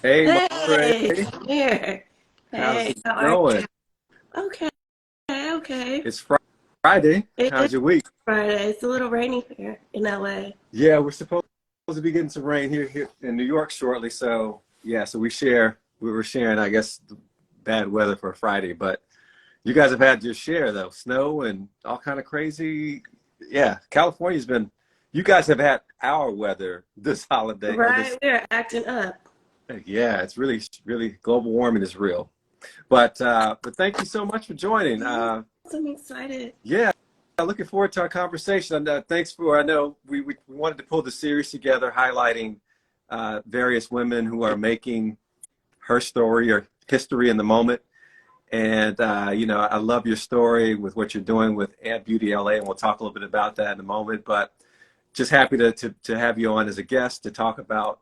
Hey, Montre, Hey, here. how's Hey, it how are you? going? Okay, okay. It's Friday. It is How's your week? Friday. It's a little rainy here in LA. Yeah, we're supposed to be getting some rain here in New York shortly. So yeah, so we were sharing, I guess, the bad weather for Friday. But you guys have had your share though, snow and all kind of crazy. Yeah, California's been. You guys have had our weather this holiday or Right, this. we're acting up. Yeah, it's really global warming is real. But thank you so much for joining. Yes, I'm excited. Yeah, looking forward to our conversation. And thanks for, I know we wanted to pull the series together, highlighting various women who are making her story or history in the moment. And, I love your story with what you're doing with Ant Beauty LA, and we'll talk a little bit about that in a moment. But just happy to have you on as a guest to talk about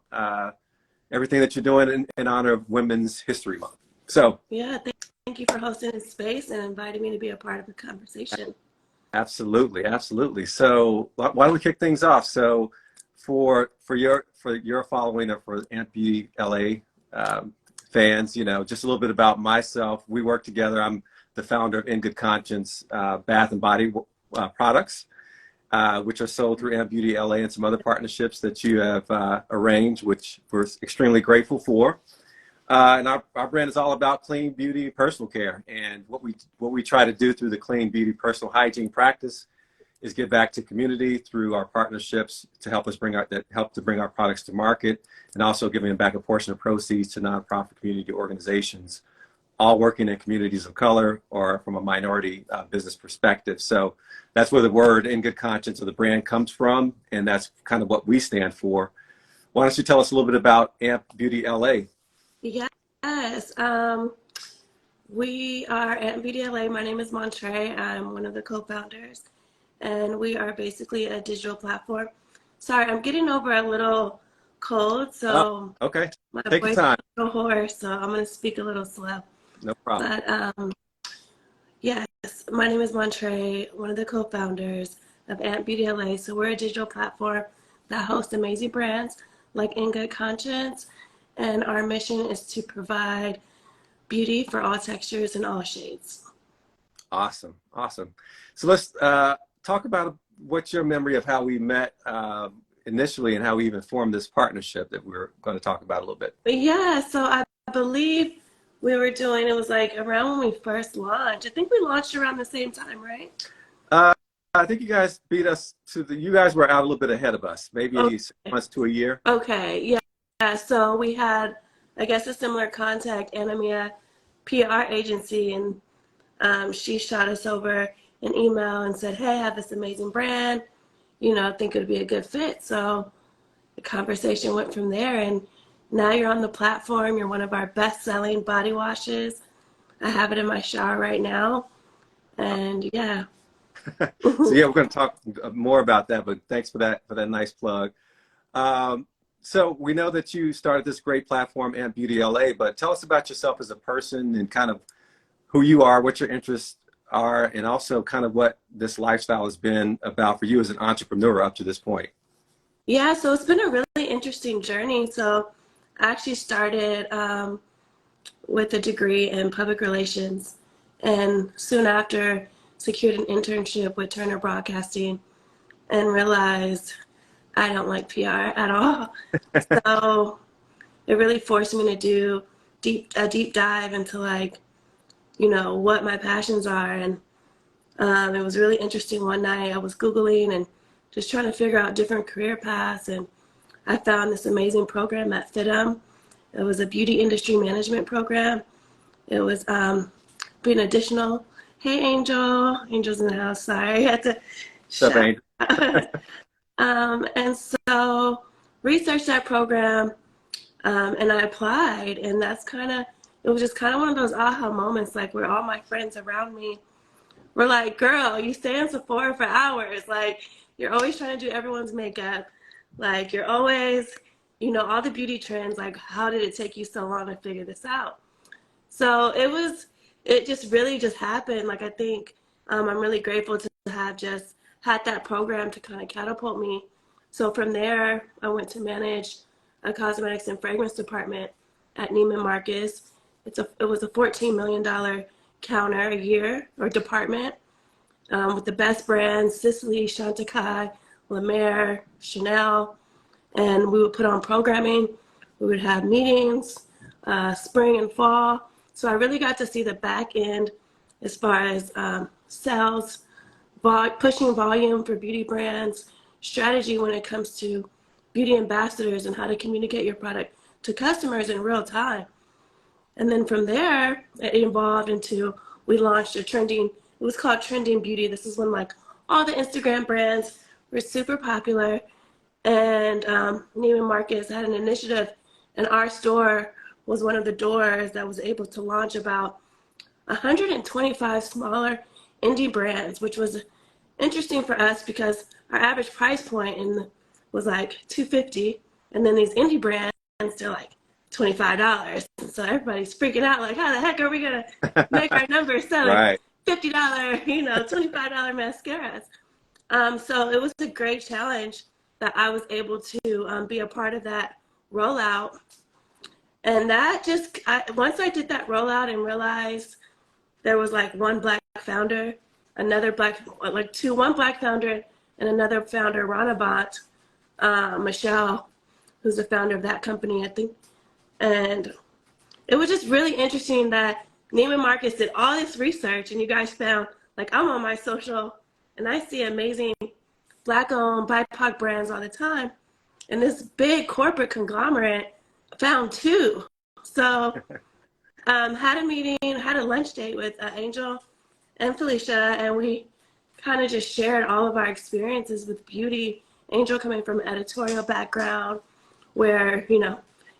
everything that you're doing in honor of Women's History Month. So, Yeah, thank you for hosting this space and inviting me to be a part of the conversation. absolutely, absolutely. So why don't we kick things off? So for your following or for Ant LA fans, just a little bit about myself. We work together. I'm the founder of In Good Conscience Bath and Body products, which are sold through Ant Beauty LA and some other partnerships that you have arranged, which we're extremely grateful for. And our brand is all about clean beauty, personal care, and what we try to do through the clean beauty, personal hygiene practice is give back to community through our partnerships to help us bring our products to market, and also giving back a portion of proceeds to nonprofit community organizations, all working in communities of color or from a minority business perspective. So that's where the word "In Good Conscience" of the brand comes from, and that's kind of what we stand for. Why don't you tell us a little bit about Amp Beauty LA? Yes, we are at BDLA. My name is Montre. I'm one of the co-founders, and we are basically a digital platform. Sorry, I'm getting over a little cold, Oh, so okay. my Take your voice is time. a little hoarse, so I'm going to speak a little slow. No problem. But yes, my name is Montre, one of the co-founders of Ant Beauty LA. So we're a digital platform that hosts amazing brands like In Good Conscience, and our mission is to provide beauty for all textures and all shades. Awesome. Awesome. So let's talk about what's your memory of how we met initially and how we even formed this partnership that we're going to talk about a little bit. But yeah, so I believe we were doing, it was like around when we first launched. I think we launched around the same time, right? Uh, I think you guys beat us you guys were out a little bit ahead of us, maybe six Okay. months to a year. Okay, yeah. Yeah, so we had, I guess, a similar contact, Anamia PR agency, and she shot us over an email and said, "Hey, I have this amazing brand. I think it would be a good fit." So the conversation went from there, and now you're on the platform. You're one of our best-selling body washes. I have it in my shower right now, and yeah. So yeah, we're going to talk more about that, but thanks for that nice plug. Um, so we know that you started this great platform, Amp Beauty LA, but tell us about yourself as a person and kind of who you are, what your interests are, and also kind of what this lifestyle has been about for you as an entrepreneur up to this point. Yeah, so it's been a really interesting journey. So I actually started with a degree in public relations, and soon after secured an internship with Turner Broadcasting and realized I don't like PR at all. So it really forced me to do a deep dive into like, what my passions are. And it was really interesting. One night I was Googling and just trying to figure out different career paths, and I found this amazing program at FITM. It was a beauty industry management program. It was being additional. Hey, Angel. Angel's in the house. Sorry, I had to What's up, shout. Angel? And so researched that program, and I applied, and it was just kind of one of those aha moments, like where all my friends around me were like, "Girl, you stay in Sephora for hours. Like, you're always trying to do everyone's makeup. Like, you're always, all the beauty trends. Like, how did it take you so long to figure this out?" So it just really just happened. Like, I think I'm really grateful to have just had that program to kind of catapult me. So from there, I went to manage a cosmetics and fragrance department at Neiman Marcus. It was a $14 million counter a year or department with the best brands, Sicily, Chantecaille, La Mer, Chanel. And we would put on programming. We would have meetings, spring and fall. So I really got to see the back end as far as sales, pushing volume for beauty brands, strategy when it comes to beauty ambassadors and how to communicate your product to customers in real time. And then from there, it evolved into, we launched it was called Trending Beauty. This is when like all the Instagram brands were super popular. And Neiman Marcus had an initiative, and our store was one of the doors that was able to launch about 125 smaller indie brands, which was interesting for us because our average price point was like $250, and then these indie brands, they're like $25. So everybody's freaking out, like, how the heck are we gonna make our numbers selling Right. $50, $25 mascaras? So it was a great challenge that I was able to be a part of that rollout. And that once I did that rollout and realized there was like one black founder, one black founder and another founder, Ranabant, Michelle, who's the founder of that company, I think. And it was just really interesting that Neiman Marcus did all this research, and you guys found, like, I'm on my social and I see amazing Black-owned BIPOC brands all the time. And this big corporate conglomerate found two. So had a meeting, had a lunch date with Angel and Felicia, and we kind of just shared all of our experiences with beauty. Angel coming from an editorial background where,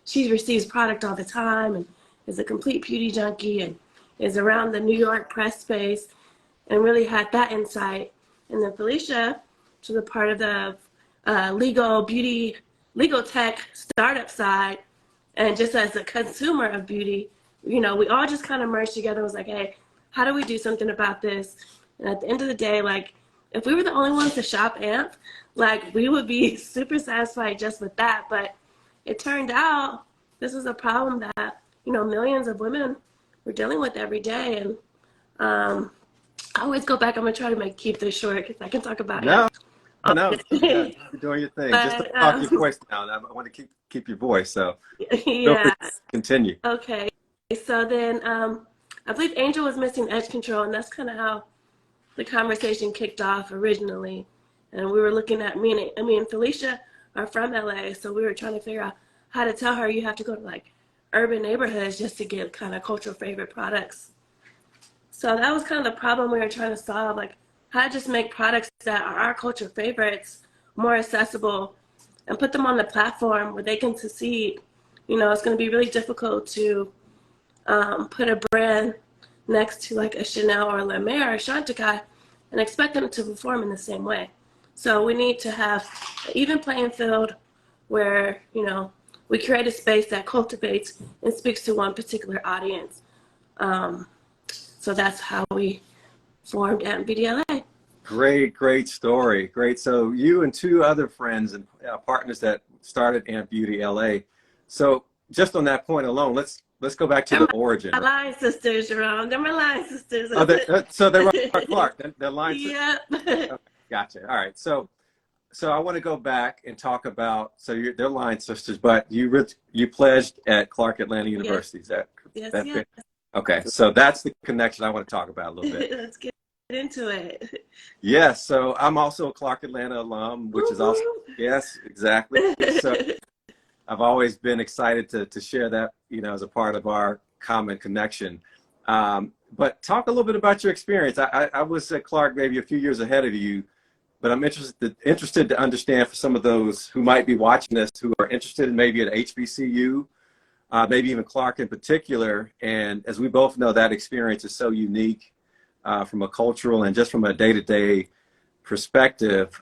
she receives product all the time and is a complete beauty junkie and is around the New York press space and really had that insight. And then Felicia, which was a part of the legal tech startup side, and just as a consumer of beauty, we all just kind of merged together and was like, hey, how do we do something about this? And at the end of the day, like, if we were the only ones to shop AMP, like, we would be super satisfied just with that. But it turned out this is a problem that, millions of women were dealing with every day. And I always go back, I'm going to try to keep this short because I can talk about No, it. no, you're doing your thing. Just But, don't talk your voice down. I want to keep your voice, so feel free yeah, to continue. okay. So then I believe Angel was missing edge control, and that's kind of how the conversation kicked off originally. And we were looking at, me and Felicia are from LA, so we were trying to figure out how to tell her you have to go to like urban neighborhoods just to get kind of cultural favorite products. So that was kind of the problem we were trying to solve, like how to just make products that are our culture favorites more accessible and put them on the platform where they can succeed. It's going to be really difficult to put a brand next to like a Chanel or La Mer or Chantecaille and expect them to perform in the same way. So we need to have an even playing field where, we create a space that cultivates and speaks to one particular audience. So that's how we formed MBDLA. Great story. Great. So you and two other friends and partners that started Amp Beauty LA. So just on that point alone, let's go back to the origin. My line sisters, Jerome. They're my line sisters. Oh, so they're Clark. They're line sisters. Yep. Okay, gotcha. All right. So I want to go back and talk about, they're line sisters, but you pledged at Clark Atlanta University. Is that Yes. fair? Okay. So that's the connection I want to talk about a little bit. Let's get into it. Yes. So I'm also a Clark Atlanta alum, which is also, yes, exactly. So I've always been excited to share that, as a part of our common connection. But talk a little bit about your experience. I was at Clark maybe a few years ahead of you, but I'm interested to understand for some of those who might be watching this, who are interested in maybe at HBCU, maybe even Clark in particular. And as we both know, that experience is so unique from a cultural and just from a day-to-day perspective.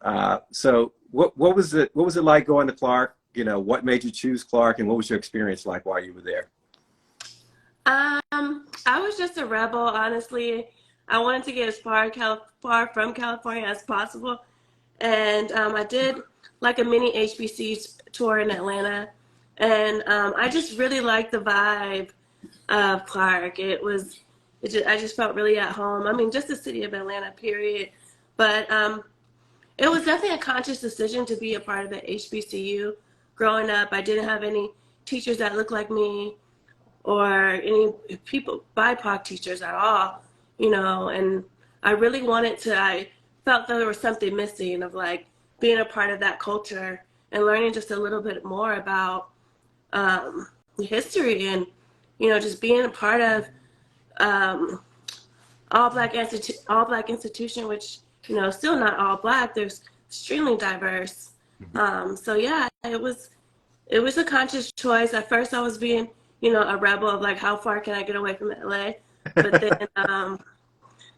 So what was it like going to Clark? What made you choose Clark, and what was your experience like while you were there? I was just a rebel, honestly. I wanted to get as far from California as possible. And I did like a mini HBC tour in Atlanta And I just really liked the vibe of Clark. I just felt really at home. I mean, just the city of Atlanta, period. But it was definitely a conscious decision to be a part of the HBCU. Growing up, I didn't have any teachers that looked like me or any people, BIPOC teachers at all, and I really wanted to, I felt that there was something missing of like being a part of that culture and learning just a little bit more about history and, just being a part of um, all black institution, which, still not all black. There's extremely diverse. So yeah, it was a conscious choice. At first, I was being, a rebel of like, how far can I get away from LA? But then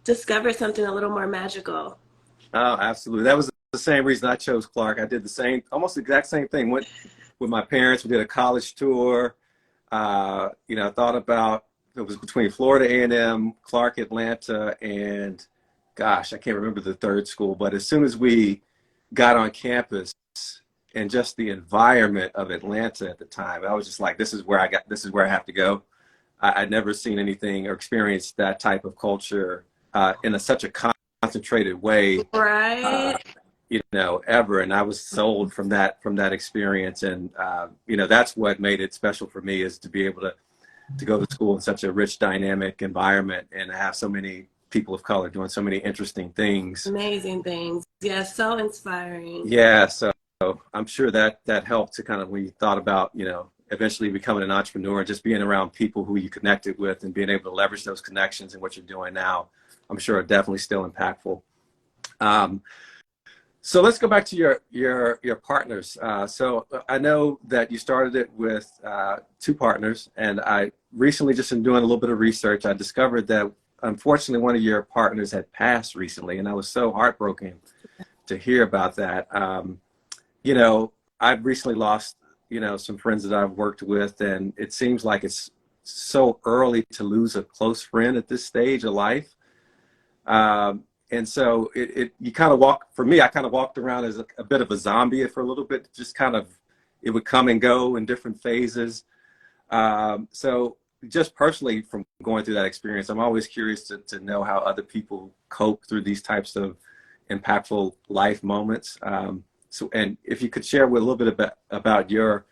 discovered something a little more magical. Oh, absolutely. That was the same reason I chose Clark. I did the same, almost the exact same thing. Went with my parents. We did a college tour. Thought about it was between Florida A&M, Clark, Atlanta, and gosh, I can't remember the third school. But as soon as we got on campus and just the environment of Atlanta at the time, I was just like, this is where I have to go. I'd never seen anything or experienced that type of culture in such a concentrated way, Right. ever. And I was sold from that experience. And that's what made it special for me, is to be able to go to school in such a rich, dynamic environment and have so many people of color doing so many interesting things. Amazing things. Yeah, so inspiring. Yeah, so I'm sure that helped to kind of, when you thought about, eventually becoming an entrepreneur, just being around people who you connected with and being able to leverage those connections and what you're doing now, I'm sure are definitely still impactful. So let's go back to your partners. So I know that you started it with two partners, and I recently, just in doing a little bit of research, I discovered that unfortunately one of your partners had passed recently, and I was so heartbroken to hear about that. I've recently lost, some friends that I've worked with, and it seems like it's so early to lose a close friend at this stage of life. And so you kind of for me, I kind of walked around as a bit of a zombie for a little bit, just kind of, it would come and go in different phases. So just personally, from going through that experience, I'm always curious to know how other people cope through these types of impactful life moments. And if you could share with a little bit about your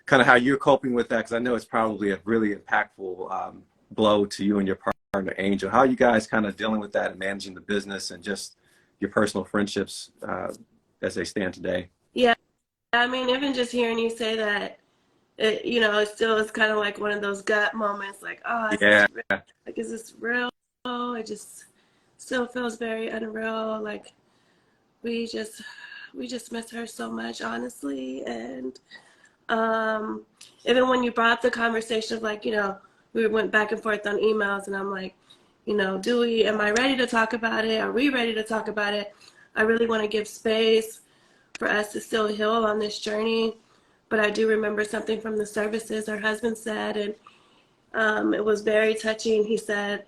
kind of how you're coping with that, because I know it's probably a really impactful blow to you and your partner, Angel. How are you guys kind of dealing with that and managing the business and just your personal friendships as they stand today? Yeah, I mean, even just hearing you say that, it still is kind of like one of those gut moments, like, oh, is Yeah. this real? Like, is this real? It just still feels very unreal. Like, we just miss her so much, honestly. And even when you brought up the conversation of like, we went back and forth on emails, and I'm like, am I ready to talk about it? Are we ready to talk about it? I really want to give space for us to still heal on this journey. But I do remember something from the services her husband said, and it was very touching. He said,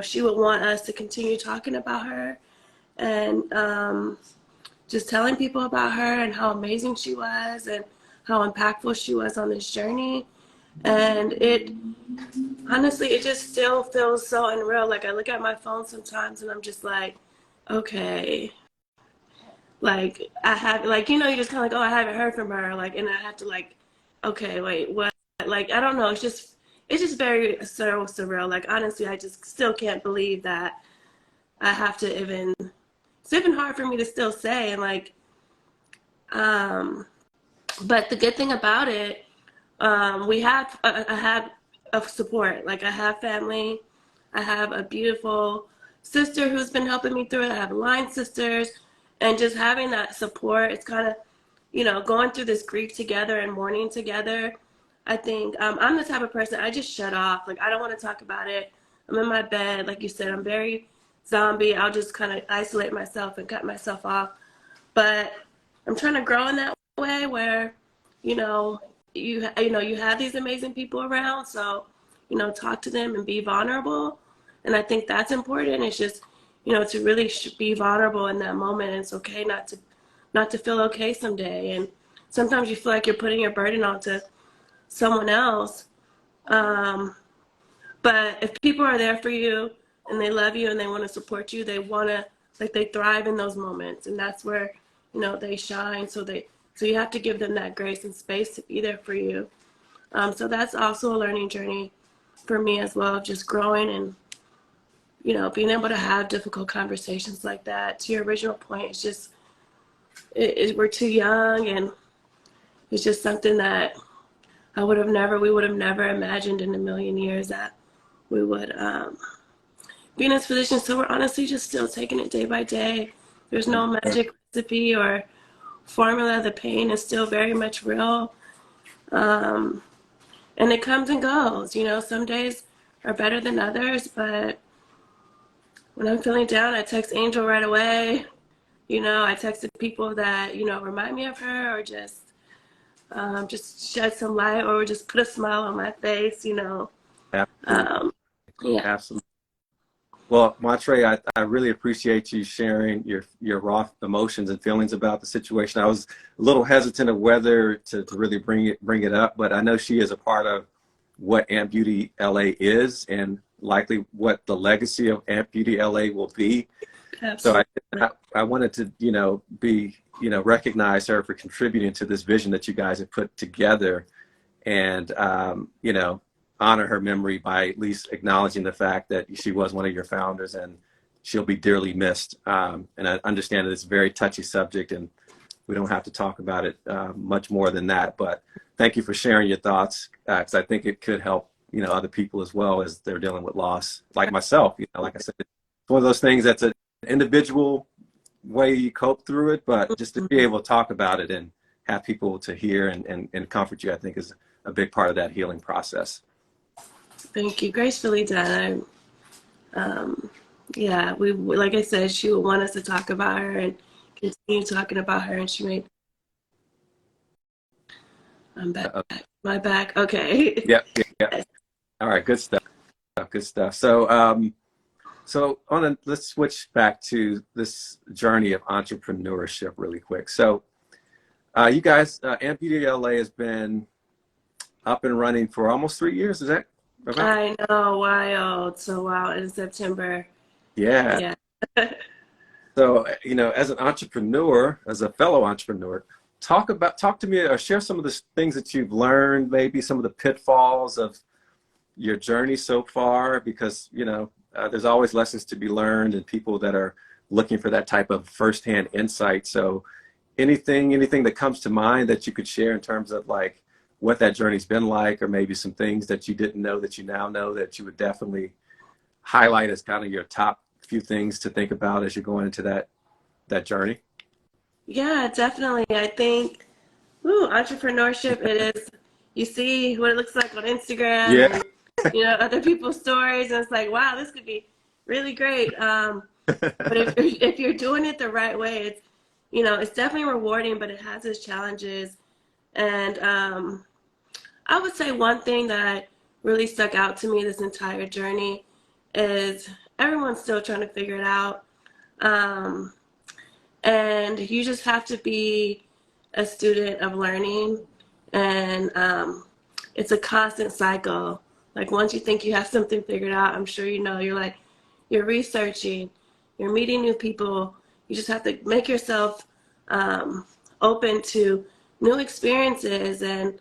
she would want us to continue talking about her and just telling people about her and how amazing she was and how impactful she was on this journey. And honestly, it just still feels so unreal. Like, I look at my phone sometimes and I'm just like, okay, like I have, like, you just kind of like, oh, I haven't heard from her. Like, and I have to like, okay, wait, what? Like, I don't know. It's just very surreal. Like, honestly, I just still can't believe that I have to it's even hard for me to still say. And like, but the good thing about it, I have a support. Like, I have family. I have a beautiful sister who's been helping me through it. I have line sisters, and just having that support, it's kind of, going through this grief together and mourning together. I think I'm the type of person, I just shut off. Like, I don't want to talk about it. I'm in my bed. Like you said, I'm very zombie. I'll just kind of isolate myself and cut myself off. But I'm trying to grow in that way where, you know, you have these amazing people around. So, talk to them and be vulnerable. And I think that's important. It's just, to really be vulnerable in that moment. And it's okay not to feel okay someday. And sometimes you feel like you're putting your burden onto someone else. Um, but if people are there for you and they love you and they want to support you, they want to, like, they thrive in those moments, and that's where, they shine. So you have to give them that grace and space to be there for you. So that's also a learning journey for me as well, just growing and, being able to have difficult conversations like that. To your original point, it's just, we're too young, and it's just something that we would have never imagined in a million years that we would be in this position. So we're honestly just still taking it day by day. There's no magic recipe or formula. The pain is still very much real. Um, and it comes and goes. Some days are better than others, but when I'm feeling down, I text Angel right away. I texted people that, remind me of her, or just shed some light, or just put a smile on my face. Absolutely. Yeah. Absolutely. Well, Montre, I really appreciate you sharing your raw emotions and feelings about the situation. I was a little hesitant of whether to really bring it up, but I know she is a part of what Amp Beauty LA is, and likely what the legacy of Amp Beauty LA will be. Absolutely. So I wanted to, recognize her for contributing to this vision that you guys have put together, and, honor her memory by at least acknowledging the fact that she was one of your founders, and she'll be dearly missed. And I understand that it's a very touchy subject, and we don't have to talk about it much more than that. But thank you for sharing your thoughts, because I think it could help, other people as well as they're dealing with loss, like myself. Like I said, it's one of those things that's an individual way you cope through it, but just to be able to talk about it and have people to hear and comfort you, I think is a big part of that healing process. Thank you. Gracefully done. Yeah, like I said, she would want us to talk about her and continue talking about her, and she made. I'm back. My back. Okay. Yep. Yeah. All right. Good stuff. Good stuff. So let's switch back to this journey of entrepreneurship really quick. So you guys, Amp Beauty LA has been up and running for almost 3 years. Is that about? I know, wild. So wild in September. Yeah. Yeah. So, as an entrepreneur, as a fellow entrepreneur, talk to me or share some of the things that you've learned, maybe some of the pitfalls of your journey so far, because, there's always lessons to be learned and people that are looking for that type of firsthand insight. So anything that comes to mind that you could share in terms of like what that journey's been like, or maybe some things that you didn't know that you now know that you would definitely highlight as kind of your top few things to think about as you're going into that journey? Yeah, definitely. I think, entrepreneurship, it is, you see what it looks like on Instagram Yeah. and, other people's stories, and it's like, wow, this could be really great. But if you're doing it the right way, it's definitely rewarding, but it has its challenges. And I would say one thing that really stuck out to me this entire journey is everyone's still trying to figure it out. Um, and you just have to be a student of learning, and it's a constant cycle. Like, once you think you have something figured out, I'm sure you're researching, you're meeting new people. You just have to make yourself open to new experiences, and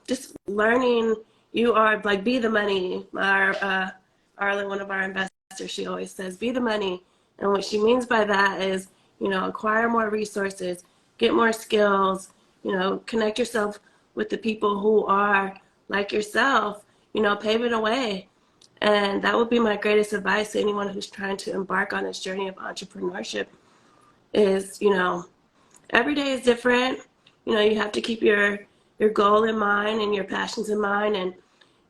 just learning. You are like, be the money. Arlen, one of our investors, she always says, be the money. And what she means by that is, acquire more resources, get more skills, connect yourself with the people who are like yourself, pave it away. And that would be my greatest advice to anyone who's trying to embark on this journey of entrepreneurship is, every day is different. You have to keep your goal in mind and your passions in mind. And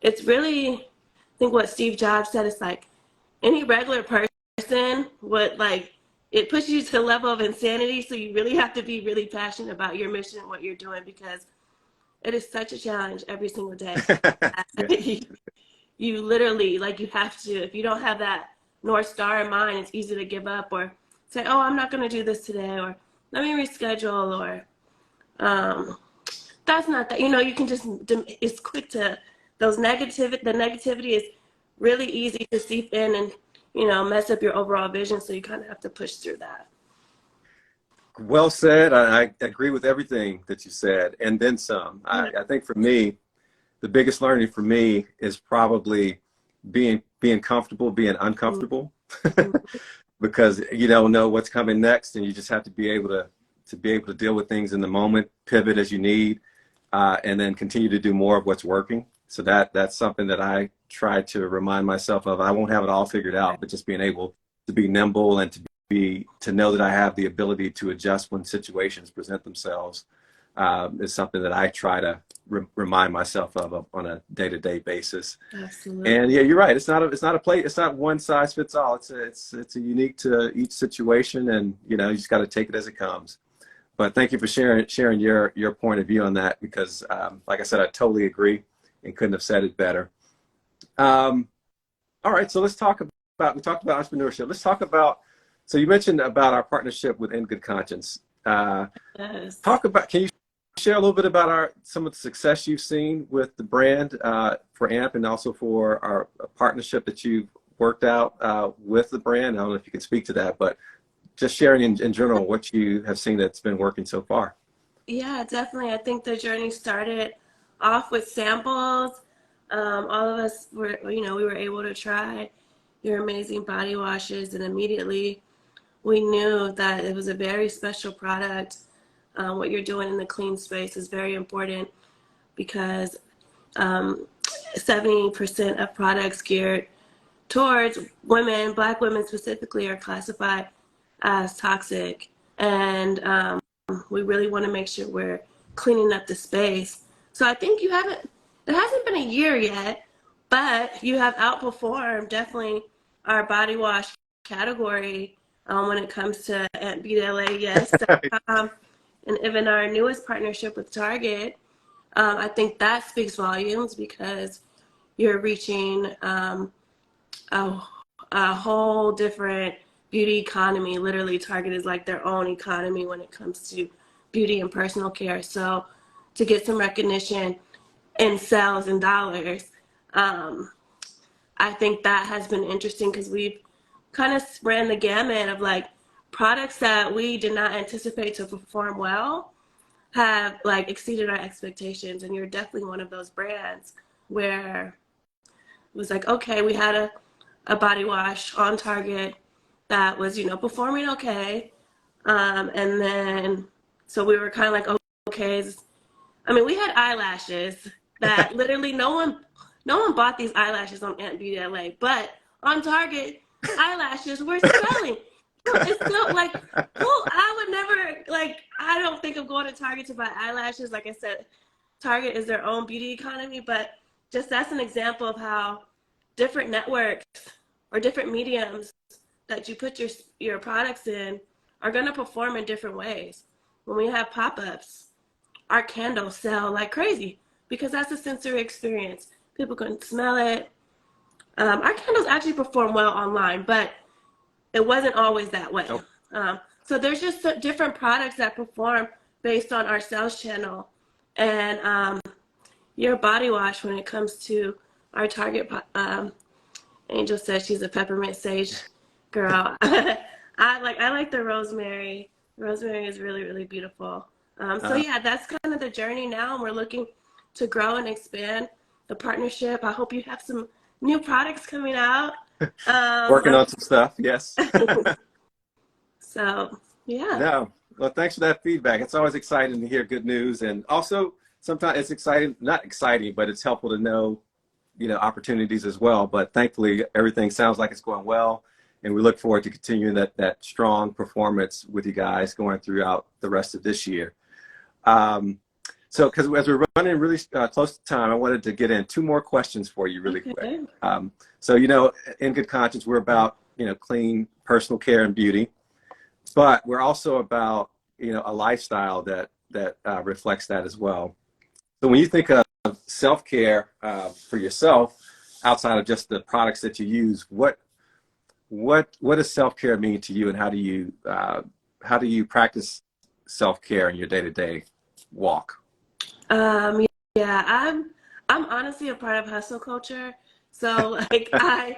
it's really, I think what Steve Jobs said is like, any regular person would, like, it pushes you to a level of insanity. So you really have to be really passionate about your mission and what you're doing, because it is such a challenge every single day. Yeah. You literally, like, you have to, if you don't have that North Star in mind, it's easy to give up or say, oh, I'm not going to do this today, or let me reschedule, or um, that's not that, you know, you can just, it's quick to, the negativity is really easy to seep in and, you know, mess up your overall vision. So you kind of have to push through that. Well said. I agree with everything that you said, and then some. I think for me, the biggest learning for me is probably being comfortable, being uncomfortable, because you don't know what's coming next, and you just have to be able to deal with things in the moment, pivot as you need, and then continue to do more of what's working. So that's something that I try to remind myself of. I won't have it all figured out, but just being able to be nimble and to know that I have the ability to adjust when situations present themselves is something that I try to remind myself of on a day-to-day basis. Absolutely. And yeah, you're right. It's not one size fits all. It's a unique to each situation, and you know, you just got to take it as it comes. But thank you for sharing your point of view on that, because like I said, I totally agree and couldn't have said it better. All right, so let's talk about, we talked about entrepreneurship. Let's talk about, so you mentioned about our partnership with In Good Conscience. Yes. Can you share a little bit about some of the success you've seen with the brand for AMP, and also for our partnership that you've worked out with the brand? I don't know if you can speak to that, but just sharing in general what you have seen that's been working so far. Yeah, definitely. I think the journey started off with samples. All of us were, you know, we were able to try your amazing body washes, and immediately we knew that it was a very special product. What you're doing in the clean space is very important, because 70% of products geared towards women, Black women specifically, are classified as toxic. And we really want to make sure we're cleaning up the space. So I think it hasn't been a year yet, but you have outperformed definitely our body wash category when it comes to BLA, yes. And even our newest partnership with Target, I think that speaks volumes, because you're reaching a whole different beauty economy. Literally, Target is like their own economy when it comes to beauty and personal care. So to get some recognition in sales and dollars, I think that has been interesting, because we've kind of ran the gamut of like products that we did not anticipate to perform well have like exceeded our expectations. And you're definitely one of those brands where it was like, okay, we had a body wash on Target that was, you know, performing okay. And then, so we were kind of like, okay, I mean, we had eyelashes that literally no one bought these eyelashes on Aunt Beauty LA, but on Target, eyelashes were selling. It's still like, well, I would never, like, I don't think of going to Target to buy eyelashes. Like I said, Target is their own beauty economy, but just that's an example of how different networks or different mediums that you put your products in are going to perform in different ways. When we have pop-ups, our candles sell like crazy, because that's a sensory experience. People can smell it. Our candles actually perform well online, but it wasn't always that way. Nope. So there's just different products that perform based on our sales channel. And your body wash, when it comes to our Target, Angel says she's a peppermint sage girl. I like the rosemary. Rosemary is really, really beautiful. So yeah, that's kind of the journey now, and we're looking to grow and expand the partnership. I hope you have some new products coming out. Working on some stuff, yes. So yeah. No, well, thanks for that feedback. It's always exciting to hear good news, and also sometimes it's exciting, not exciting, but it's helpful to know, you know, opportunities as well. But thankfully, everything sounds like it's going well, and we look forward to continuing that strong performance with you guys going throughout the rest of this year. So, because as we're running really close to time, I wanted to get in two more questions for you really quick. So, you know, in Good Conscience, we're about, you know, clean personal care and beauty, but we're also about, you know, a lifestyle that reflects that as well. So when you think of self-care for yourself, outside of just the products that you use, what does self-care mean to you, and how do you practice self-care in your day-to-day walk? Um, yeah, I'm honestly a part of hustle culture. So like I'm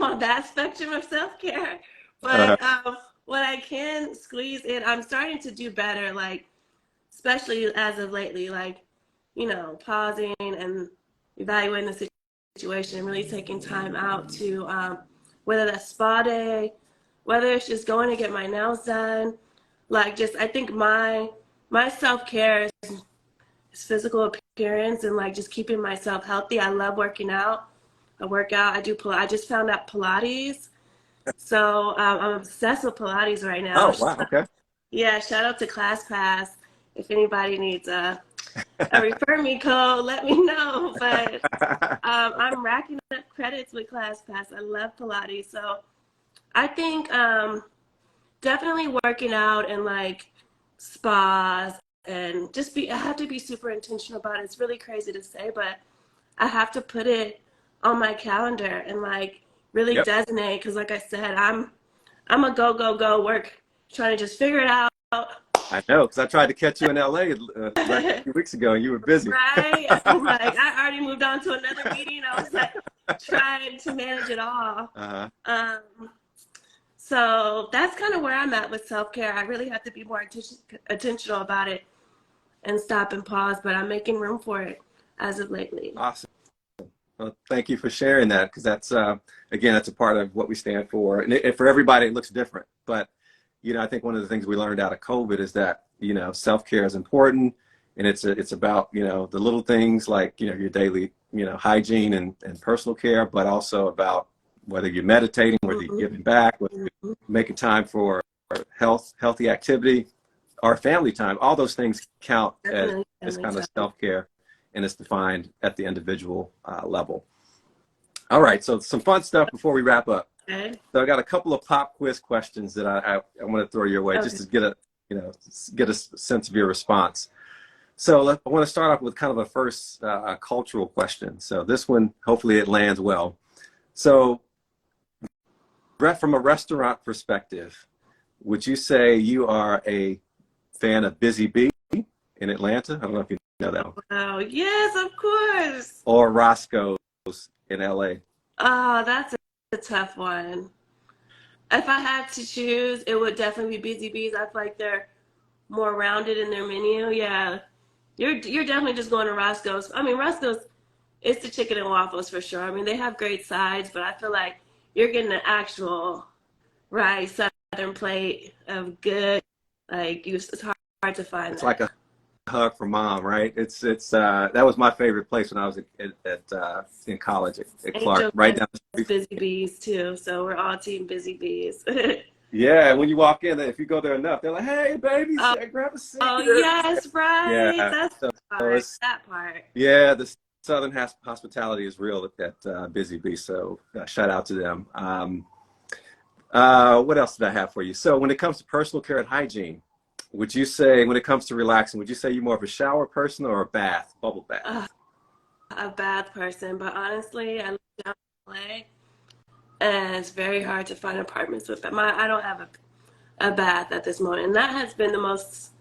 on that spectrum of self-care. Uh, But when I can squeeze in, I'm starting to do better, like especially as of lately, like, pausing and evaluating the situation and really taking time out to whether that's spa day, whether it's just going to get my nails done, like just I think my self-care is physical appearance and like just keeping myself healthy. I love working out. I work out. I do I just found out Pilates. So I'm obsessed with Pilates right now. oh, wow. Okay. Yeah, shout out to ClassPass. If anybody needs a refer me code, let me know. But I'm racking up credits with ClassPass. I love Pilates. So I think definitely working out and like spas and just I have to be super intentional about it. It's really crazy to say, but I have to put it on my calendar and like really Yep. designate because like I said, I'm a go go go work trying to just figure it out. I know, because I tried to catch you in LA like a few weeks ago, and you were busy. Right? I'm like, I already moved on to another meeting. I was like trying to manage it all. Uh-huh. Um, so that's kind of where I'm at with self care. I really have to be more intentional about it and stop and pause, but I'm making room for it as of lately. Awesome. Well, thank you for sharing that, because that's again, that's a part of what we stand for, and for everybody, it looks different. But I think one of the things we learned out of COVID is that self care is important, and it's about the little things like your daily hygiene and personal care, but also about whether you're meditating, whether you're Mm-hmm. giving back, whether you're Mm-hmm. making time for healthy activity, or family time. All those things count Definitely as family kind of time. self care, and it's defined at the individual level. All right, so some fun stuff before we wrap up. Okay. So I got a couple of pop quiz questions that I want to throw your way just Okay. to get a sense of your response. So I want to start off with kind of a first cultural question. So this one, hopefully it lands well. So from a restaurant perspective, would you say you are a fan of Busy Bee in Atlanta? I don't know if you know that one. Oh, yes, of course. Or Roscoe's in LA. Oh, that's a tough one. If I had to choose, it would definitely be Busy Bees. I feel like they're more rounded in their menu. Yeah, you're definitely just going to Roscoe's. I mean, Roscoe's, it's the chicken and waffles for sure. I mean, they have great sides, but I feel like you're getting an actual rice southern plate of good. Like it's hard to find It's like that. a hug from mom, right? It's that was my favorite place when I was in college at Clark, Angel right has down the street. Busy Bees too, so we're all team Busy Bees. Yeah, when you walk in, if you go there enough, they're like, "Hey, baby, Oh, grab a seat." oh yes, right. Yeah, That's so the part. it's That part. yeah, the Southern hospitality is real at Busy Bee. So shout out to them. What else did I have for you? So when it comes to personal care and hygiene, would you say when it comes to relaxing, would you say you're more of a shower person or a bubble bath? A bath person, but honestly, I live down in LA, and it's very hard to find apartments with them. I don't have a bath at this moment, and that has been the most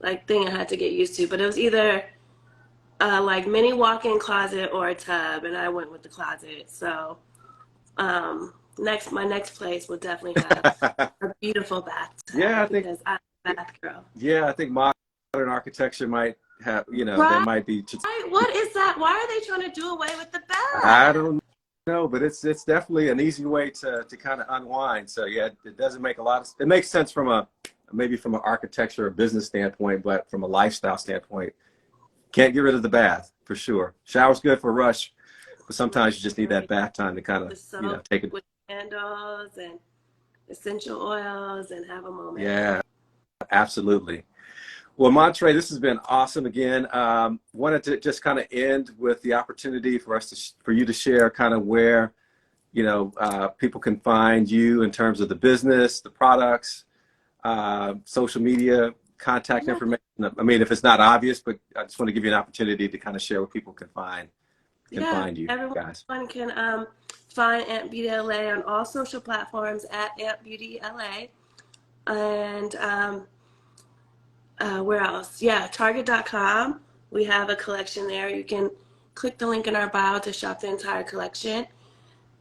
like thing I had to get used to. But it was either like mini walk-in closet or a tub, and I went with the closet. So my next place will definitely have a beautiful Yeah, bathtub because I'm a bath girl. I think modern architecture might have, there Right? might be just, What is that? Why are they trying to do away with the I bath? don't know, but it's definitely an easy way to kind of unwind. So yeah, it doesn't make it makes sense from maybe from an architecture or business standpoint, but from a lifestyle standpoint, can't get rid of the bath for sure. Shower's good for a rush, but sometimes you just need that Right. bath time to kind of, The soap take it. with candles and essential oils and have a moment. Yeah, absolutely. Well, Montre, this has been awesome again. Wanted to just kind of end with the opportunity for for you to share kind of where, people can find you in terms of the business, the products, social media, contact Yeah, information. I mean, if it's not obvious, but I just want to give you an opportunity to kind of share where people can yeah. find you Everyone guys. can find Aunt Beauty LA on all social platforms at Aunt Beauty LA. And Where else? Yeah, Target.com. We have a collection there. You can click the link in our bio to shop the entire collection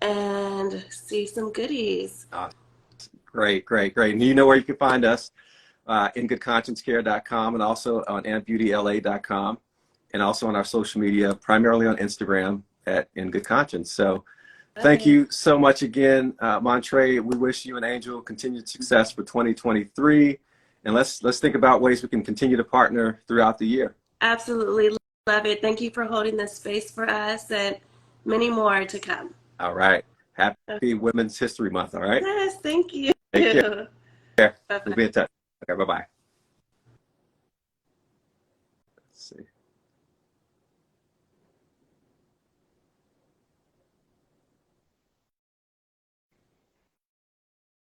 and see some goodies. Great, great, great. And you know where you can find us, ingoodconsciencecare.com, and also on antbeautyla.com, and also on our social media, primarily on Instagram at In Good Conscience. So thank Okay. you so much again, Montre. We wish you and Angel continued success for 2023. And let's think about ways we can continue to partner throughout the year. Absolutely love it. Thank you for holding this space for us and many more to come. All right. Happy Women's History Month. All right. Yes, thank you. Take care. We'll Bye-bye. be in touch. Okay, bye-bye. Let's see.